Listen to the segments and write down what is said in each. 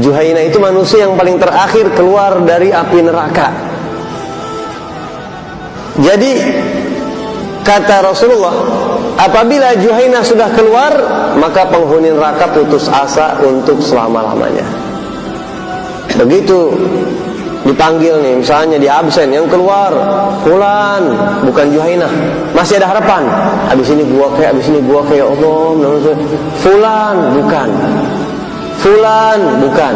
Juhaina itu manusia yang paling terakhir keluar dari api neraka. Jadi kata Rasulullah, apabila Juhaina sudah keluar, maka penghuni neraka putus asa untuk selama-lamanya. Begitu dipanggil nih, misalnya di absen, yang keluar fulan, bukan Juhaina, masih ada harapan. Habis ini gua kayak, ya Allah, fulan, bukan. Fulan, bukan.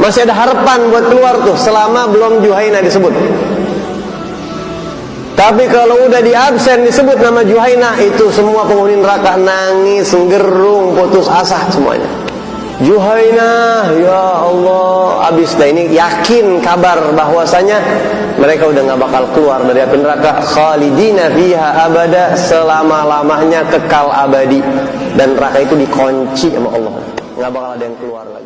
Masih ada harapan buat keluar tuh selama belum Juhaina disebut. Tapi kalau udah di absen disebut nama Juhaina, itu semua penghuni neraka nangis, gerung, putus asa semuanya. Juhaina, ya Allah, habis. Nah ini yakin kabar bahwasanya mereka udah nggak bakal keluar dari api neraka. Khalidina fiha abada, selama-lamanya, kekal abadi. Dan neraka itu dikunci sama Allah, nggak bakal ada yang keluar lagi.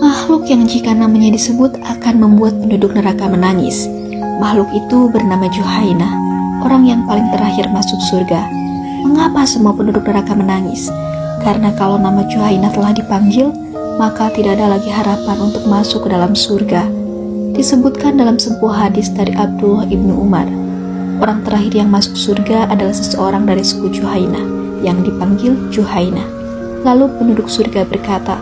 Makhluk yang jika namanya disebut akan membuat penduduk neraka menangis. Makhluk itu bernama Juhaina, orang yang paling terakhir masuk surga. Mengapa semua penduduk neraka menangis? Karena kalau nama Juhaina telah dipanggil, maka tidak ada lagi harapan untuk masuk ke dalam surga. Disebutkan dalam sebuah hadis dari Abdullah ibnu Umar, orang terakhir yang masuk surga adalah seseorang dari suku Juhaina, yang dipanggil Juhaina. Lalu penduduk surga berkata,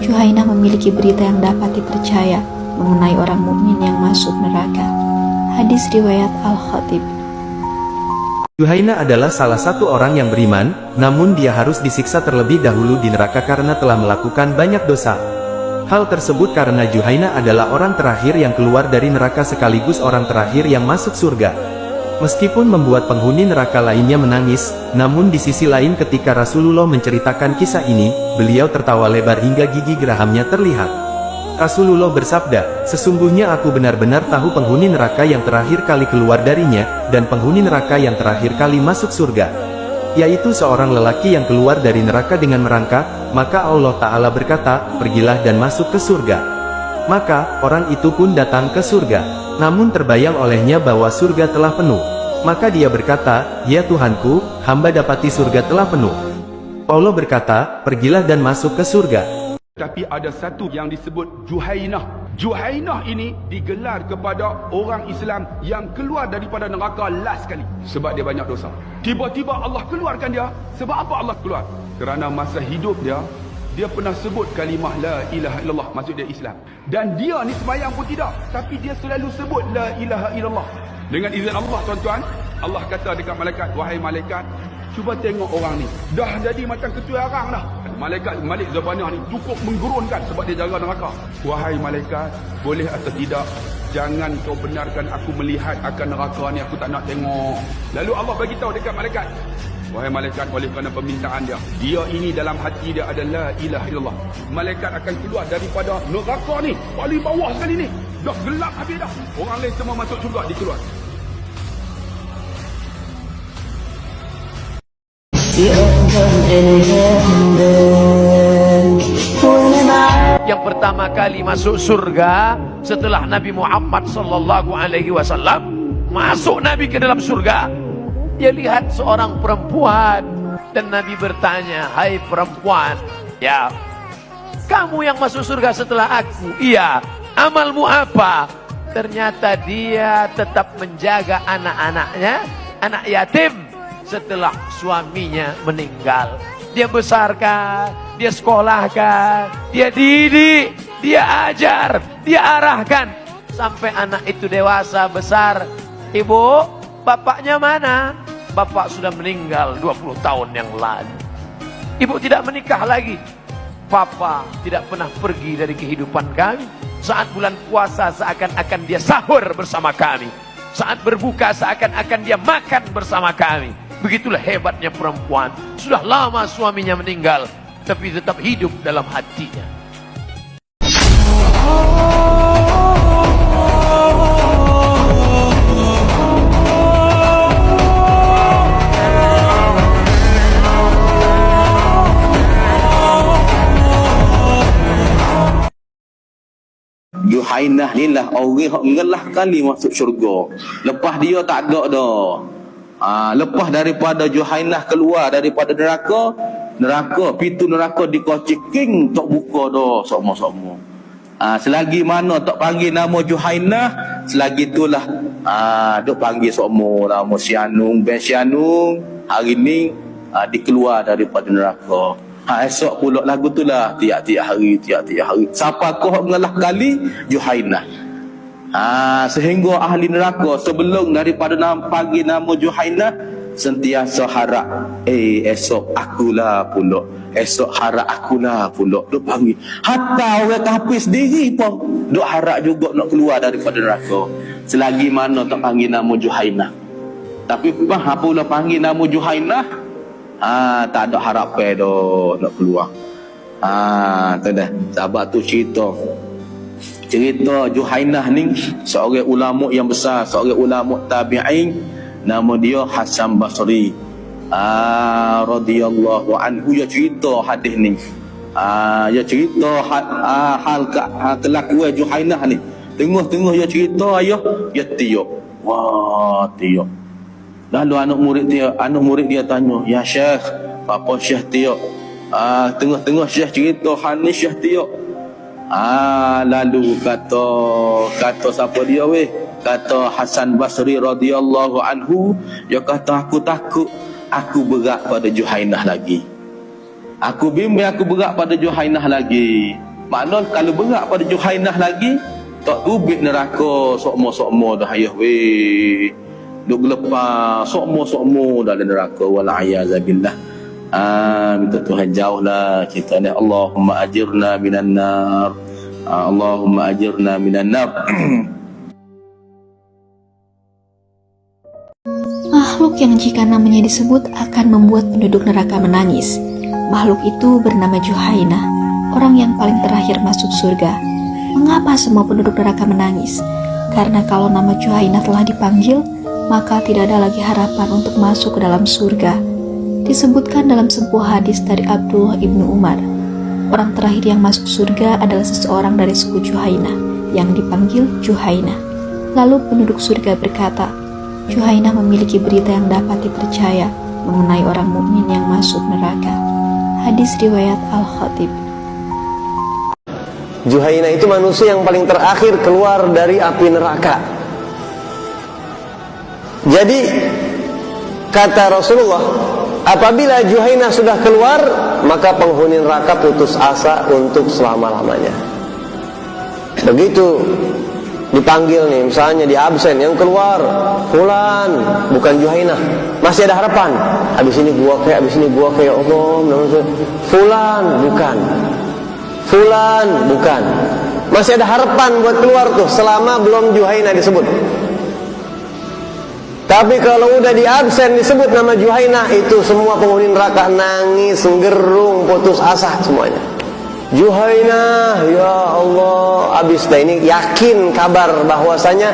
Juhaina memiliki berita yang dapat dipercaya mengenai orang mukmin yang masuk neraka. Hadis riwayat Al-Khatib. Juhaina adalah salah satu orang yang beriman, namun dia harus disiksa terlebih dahulu di neraka karena telah melakukan banyak dosa. Hal tersebut karena Juhaina adalah orang terakhir yang keluar dari neraka sekaligus orang terakhir yang masuk surga. Meskipun membuat penghuni neraka lainnya menangis, namun di sisi lain ketika Rasulullah menceritakan kisah ini, beliau tertawa lebar hingga gigi gerahamnya terlihat. Rasulullah bersabda, sesungguhnya aku benar-benar tahu penghuni neraka yang terakhir kali keluar darinya, dan penghuni neraka yang terakhir kali masuk surga, yaitu seorang lelaki yang keluar dari neraka dengan merangkak. Maka Allah Ta'ala berkata, pergilah dan masuk ke surga. Maka, orang itu pun datang ke surga. Namun terbayang olehnya bahwa surga telah penuh. Maka dia berkata, ya Tuhanku, hamba dapati surga telah penuh. Allah berkata, pergilah dan masuk ke surga. Tapi ada satu yang disebut Juhainah. Juhainah ini digelar kepada orang Islam yang keluar daripada neraka last kali, sebab dia banyak dosa. Tiba-tiba Allah keluarkan dia. Sebab apa Allah keluar? Kerana masa hidup dia pernah sebut kalimah la ilaha illallah, maksud dia Islam. Dan dia ni sembahyang pun tidak, tapi dia selalu sebut la ilaha illallah. Dengan izin Allah, tuan-tuan, Allah kata dekat malaikat, wahai malaikat, cuba tengok orang ni, dah jadi macam ketua arang dah. Malaikat Malik Zabanah ni cukup menggurunkan sebab dia jaga neraka. Wahai malaikat, boleh atau tidak, jangan kau benarkan aku melihat akan neraka ni, aku tak nak tengok. Lalu Allah bagi tahu dekat malaikat, wahai malaikat, oleh kerana permintaan dia ini dalam hati dia ada la ilaha illallah. Malaikat akan keluar daripada neraka ni, paling bawah sekali ni, dah gelap habis dah. Orang lain semua masuk surga, dia keluar. Yang pertama kali masuk surga setelah Nabi Muhammad sallallahu alaihi wasallam, masuk Nabi ke dalam surga, dia lihat seorang perempuan dan Nabi bertanya, hai perempuan, ya, kamu yang masuk surga setelah aku? Iya. Amalmu apa? Ternyata dia tetap menjaga anak-anaknya, anak yatim, setelah suaminya meninggal. Dia besarkan, dia sekolahkan, dia didik, dia ajar, dia arahkan, sampai anak itu dewasa besar. Ibu, bapaknya mana? Bapak sudah meninggal 20 tahun yang lalu. Ibu tidak menikah lagi. Papa tidak pernah pergi dari kehidupan kami. Saat bulan puasa seakan-akan dia sahur bersama kami. Saat berbuka seakan-akan dia makan bersama kami. Begitulah hebatnya perempuan. Sudah lama suaminya meninggal, tapi tetap hidup dalam hatinya. Juhainah ni lah orang yang ngelah kali masuk syurga. Lepas dia tak ada dah. Lepas daripada Juhainah keluar daripada neraka, pintu neraka dikociking tak buka dah sama-sama. Selagi mana tak panggil nama Juhainah, selagi itulah duk panggil semua nama Sianung bin Sianung hari ni dikeluar daripada neraka. Esok pula lagu tu lah, tiap-tiap hari. Siapa kau ngalah kali Juhainah. Sehingga ahli neraka sebelum daripada panggil nama Juhainah sentiasa harap, esok akulah pula, esok harap akulah pula. Duk panggil. Hatta orang kafir sendiri pun duk harap juga nak keluar daripada neraka. Selagi mana tak panggil nama Juhainah. Tapi apabila panggil nama Juhainah, tak ada harapan dah nak keluar. Tu dah. Sebab tu cerita Juhainah ni seorang ulama yang besar, seorang ulama tabi'in, nama dia Hasan Basri radhiyallahu anhu. Dia cerita hadis ni. Dia cerita hal kelakuan Juhainah ni. Tengah-tengah dia cerita, dia tiup. Wah, tiup. Lalu anak murid dia tanya, "Ya Syekh, apa Syekh tiup?" Tengah-tengah Syekh cerita hal ni, Syekh tiup. Lalu kata siapa dia weh? Kata Hasan Basri radhiyallahu anhu, dia kata, aku takut aku berat pada Juhainah lagi. Aku bimbang aku berat pada Juhainah lagi. Maknanya kalau berat pada Juhainah lagi, tak tubik neraka sokmo-sokmo dah ayah weh. Duk lepas sokmo-sokmo dalam neraka, wala'iyadzabillah. Minta Tuhan jauhlah kita ni. Allahumma ajirna minan nar. Allahumma ajirna minan nar. Makhluk yang jika namanya disebut akan membuat penduduk neraka menangis. Makhluk itu bernama Juhainah, orang yang paling terakhir masuk surga. Mengapa semua penduduk neraka menangis? Karena kalau nama Juhainah telah dipanggil, maka tidak ada lagi harapan untuk masuk ke dalam surga. Disebutkan dalam sebuah hadis dari Abdullah ibnu Umar, orang terakhir yang masuk surga adalah seseorang dari suku Juhainah yang dipanggil Juhainah. Lalu penduduk surga berkata, Juhainah memiliki berita yang dapat dipercaya mengenai orang mukmin yang masuk neraka. Hadis riwayat Al-Khatib. Juhainah itu manusia yang paling terakhir keluar dari api neraka. Jadi kata Rasulullah, apabila Juhainah sudah keluar, maka penghuni neraka putus asa untuk selama-lamanya. Begitu dipanggil nih, misalnya di absen, yang keluar fulan, bukan Juhainah, masih ada harapan. Habis ini gua kayak Allah, fulan bukan, fulan bukan, masih ada harapan buat keluar tuh selama belum Juhainah disebut. Tapi kalau udah di absen disebut nama Juhainah, itu semua penghuni neraka nangis, gerung, putus asa semuanya. Juhainah, ya Allah, habis. Nah ini yakin kabar bahwasanya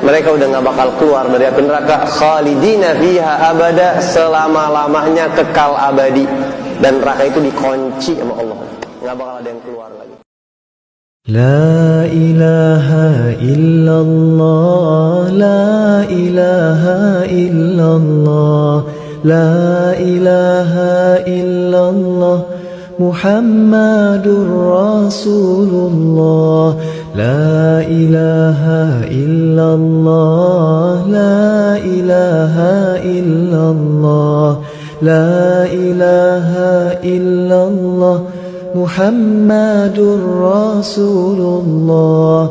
mereka udah nggak bakal keluar dari api neraka. Khalidina fiha abada, selama-lamanya, kekal abadi. Dan neraka itu dikunci sama Allah, nggak bakal ada yang keluar lagi. La ilaha illallah, la ilaha illallah, la ilaha illallah, Muhammadur Rasulullah. La ilaha illallah, la ilaha illallah, la ilaha illallah, Muhammadur Rasulullah.